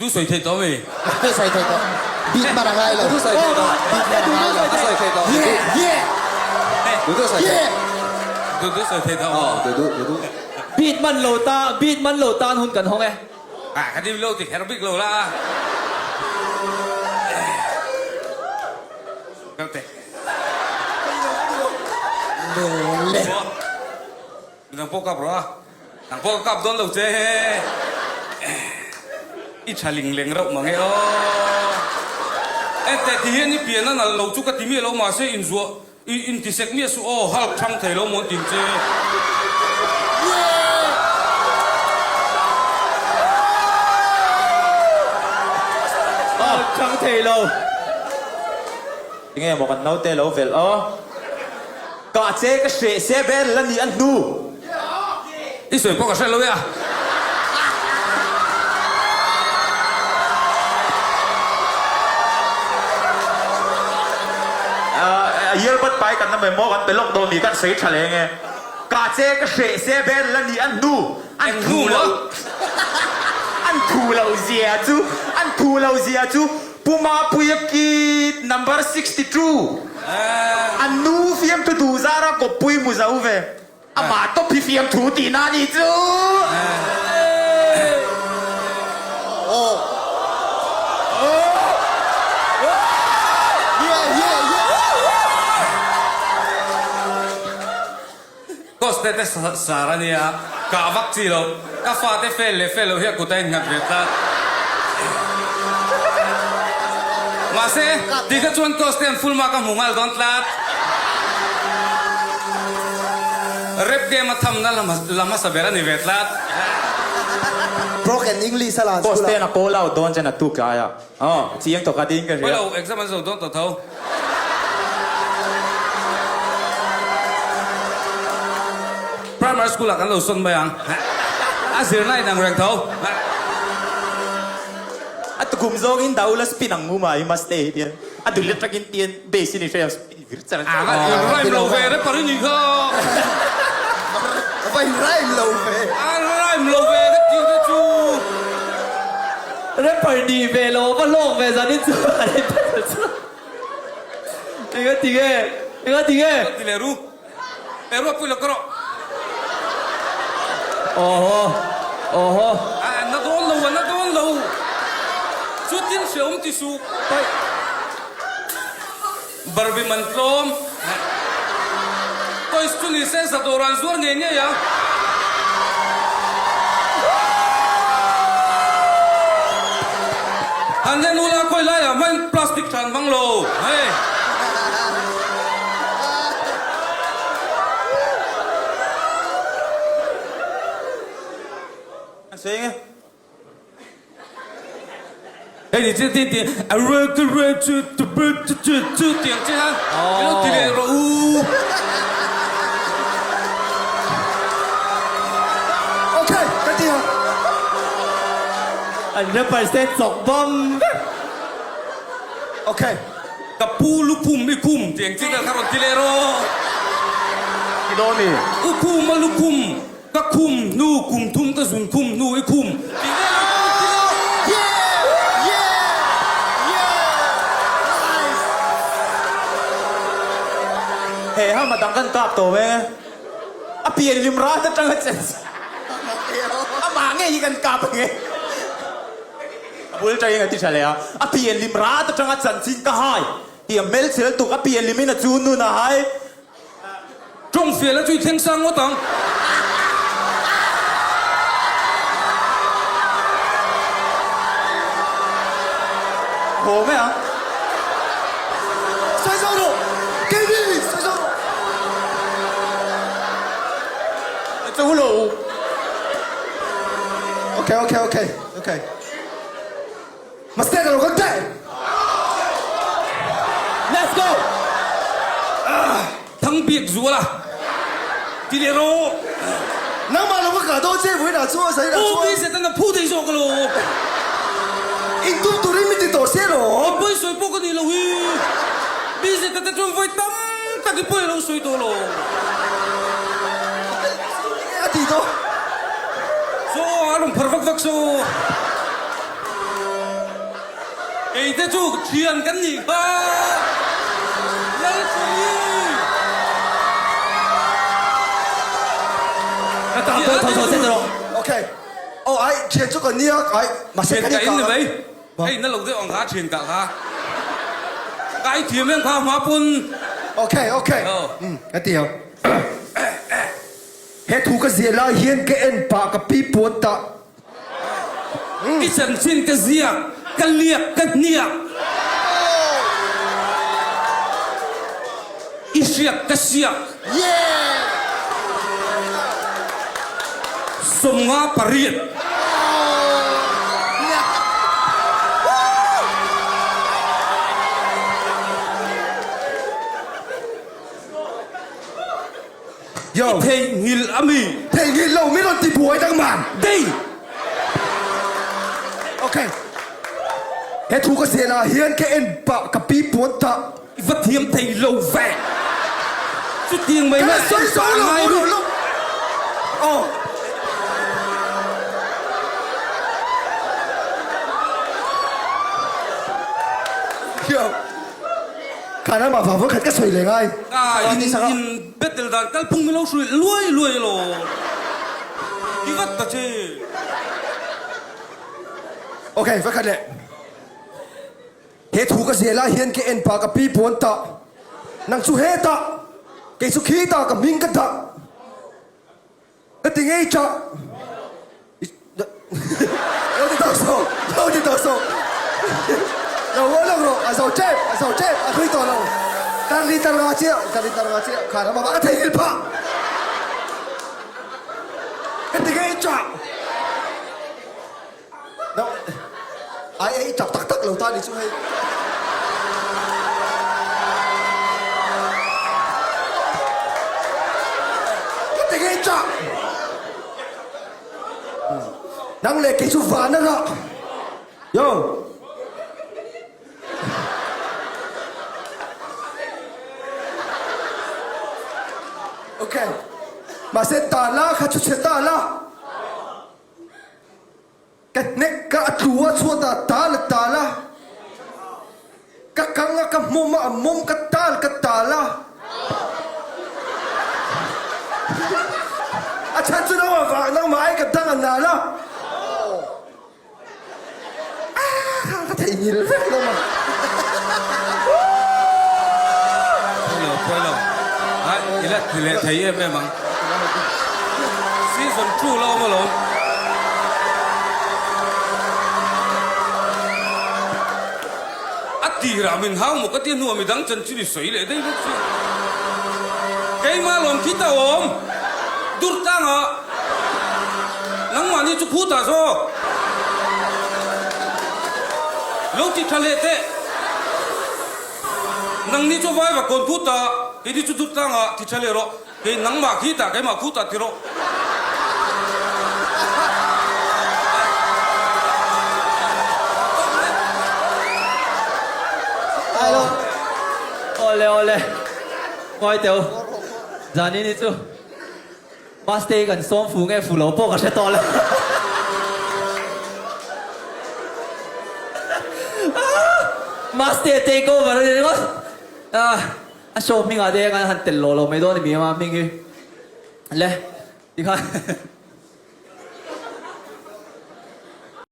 都水鐵咗未？都水鐵咗，邊乜嘢嚟？都水鐵咗，邊乜嘢嚟？都水鐵咗。耶！都水鐵。都水鐵咗。哦，都。beat มันโลตา beat มันโลตาหุ่นกันห้องไงคันนี้โลติแคร์บิ๊กโลละกันเตะเล่นนังโป๊กับหรอนังโป๊กับโดนเราเจ๊อีชาลิงเลี้ยงเรามาไงอ๋อแต่ที่เห็นนี่เปลี่ยนนั่นเราจุกที่มีเรามาเสียอินซัวอินที่เซ็กมีสุโอ้ฮัลช่างเทเราหมดจริงเจ๊ช่างเทโลยังไงบอกกันน้าเทโลเวลอ๋อกาเจ๊ก็เสียเบลแล้วนี่อันดูอีสวยพวกกับเส้นเลยอ่ะเยอะบัดไปกันทำไมมอกันเป็นโรคโดนมีกันเสียเฉลยไงกาเจ๊ก็เสียเบลแล้วนี่อันดูอันดูเหรออันทูเราเสียจูอันทูเราเสียจูปูมาปุยกี number 62อันนู้เฟียมตัวดูซาระก็ปุยมุซาอุเวอามาตบพี่เฟียมถูตีนานี่จูโอ้ก็สเตตสารเนี่ยกาวัคซีโลกาฟาเตเฟลเฟลเฮียกูเต้นงัดเวทละมาเซ่ดีก็ชวนก็สเตนฟูลมากับหมูมาลดอนลัดเร็บเกมมาทำนั่นละมาสเบรันเวทละ broken English ละก็สเตนอะโกลาโดนจะนัดตุกายอ่ะอ๋อเสียงตกกระดิ่งกันเวลาเรียเอ็กซ์มันส่งต้นตัวเท่าprimary school กันเราส่งไปยังอาเซียนไล่นางแรงเท่าอะตุกุมโซกินดาวลัสปินังมูมาอิมาสเตย์เดียอะดูเล็ตกินเตียนเบสินิเฟลสวิร์ตซ์ไรม์โลเวร์ปารินิโก้ไปไรม์โลเวร์ไรม์โลเวร์ก็จริงก็จูเรปเปอร์ดีเวโลว่าโลกเวซานิจูอะไรเป็นจูเอ็งก็ตีเอ็งก็ตีเอ็ตีเลรูปุยละกระโอ้โหโอ้โหน่าโดนเราน่าโดนเราชุดที่เสียมที่สุดไปบาร์บีมันพร้อมก็อิสตุนิเซนสัตว์รันส่วนเงี้ยยังอันนี้นูลาคุยไล่อะมันพลาสติกชันบังโลเฮ้ยเสียงเฮ้ยนี่เตียงอะเรดเรดจุดเตียงใช่ไหมแล้วตีเลยเราโอเคก็ดีอ่ะอันนี้ไปเซตสองบอมโอเคกับปูลูกพุ่มไม่พุ่มเตียงใช่ไหมครับตีเลยเรากี่โดนนี่พุ่มมาลูกพุ่มก็คุมนู่คุมทุ่มก็สุนคุมนู่ไอ้คุมเฮ้ยห้ามมาดังกันกลับตัวไหมอ่ะเปลี่ยนริมร้านจะจังเจ็ดอ่ะมาไงยิงกันกลับไงบุลใจยังไงที่เฉลี่ยอ่ะเปลี่ยนริมร้านจะจังจันสินก็ให้เดี๋ยวเมลเชลตุกอ่ะเปลี่ยนริมินาจูนนู่นนะให้จงเสียแล้วช่วยเทียงสังวะตังโหไหมอ่ะ摔跤的给力摔跤的走路 OK OK OK OK Mastea lo conte Let's go ทั้งเบียกซัวล่ะทีเดียว能把那个搞到这回哪做谁哪做？我比谁等到铺地上个咯。印度都里面的多些咯。我背水不过你了喂，比谁等到准备等，等你背了水多咯。阿弟多。So, anong perfect so? 给得住钱跟你喝，来注意。头先咯。OK。哦，哎，前这个你啊，哎，马上钱给你讲。给你没？哎，那老子往下钱搞哈。该甜面花花盆。OK。一條。hết thu cái gì là hiền cái em bà cái pi buồn ta. Cái chân xin cái gì à? Cái liệt cái niệm. Cái siết cái siết. Yeah. Sông ngã Paris. Yo. Thầy nghil ami. Thầy nghil lâu mới còn tìm buổi đang màn. Đi. Ok. Hết thu cái gì là hiền cái em bà cái pi buồn ta. Vật hiếm thầy lâu vẻ. Chút tiền mấy cái xoay xấu lúc. Oh. Yo. Khả năng mà vào với cái sợi liền ai. In biết được rằng cái phung lâu suy lùi lo. Đi vắt ta chứ. Ok, với cái này. Hết thu cái gì là hiền cái em bà cái pi buồn ta. Nang su hết ta. Cái su khí ta cái mình cái ta. Cái tiếng ấy cha. Đâu đi tao sâu. Đâu, à sao chết, à khơi to đâu. Tan đi tan ra chia, khả năng mà bạn thấy hết pa. Cái tiếng ấy cha. Đâu. Ai ấy chọc tắc lầu ta đi xuống hay. Cái tiếng ấy cha. Năng lệ cái số ván đó ạ. Yo. Ok. Mà sẽ tà la khá chút sẽ tà la. Cái nét cả chúa ta là tà la. Các căng cái mông cái tà la. À chân chú nó mà vàng nó mà ai cái tăng là nà la. Cái thầy nhìn rất là mà. Quay lâu. Thì lại thấy em bằng. Season 2 lâu mà lộn. Thì là mình hao một cái tiền nuôi mình đắng chân chỉ để sấy lại đây chứ. Cái mà lộn khi ta ôm. Đút tăng à. Nắng mà như chụp hút à sao. Lâu chỉ thà lệ thế. Nắng đi cho vai và còn hút à. Cái đi chụp tăng à thì thà lệ rồi. Cái nắng mà khi ta cái mà hút à thì rồi. Ole. Ngồi tiểu. Giờ này đi chú. Mastea gần xóm phủ nghe phủ lẩu bốc ở xe to lên. Mastea take over rồi đó. Show mình ở đây ngàn tiền lỗ mấy đô thì mình mà mình đi. Lên. Đi coi.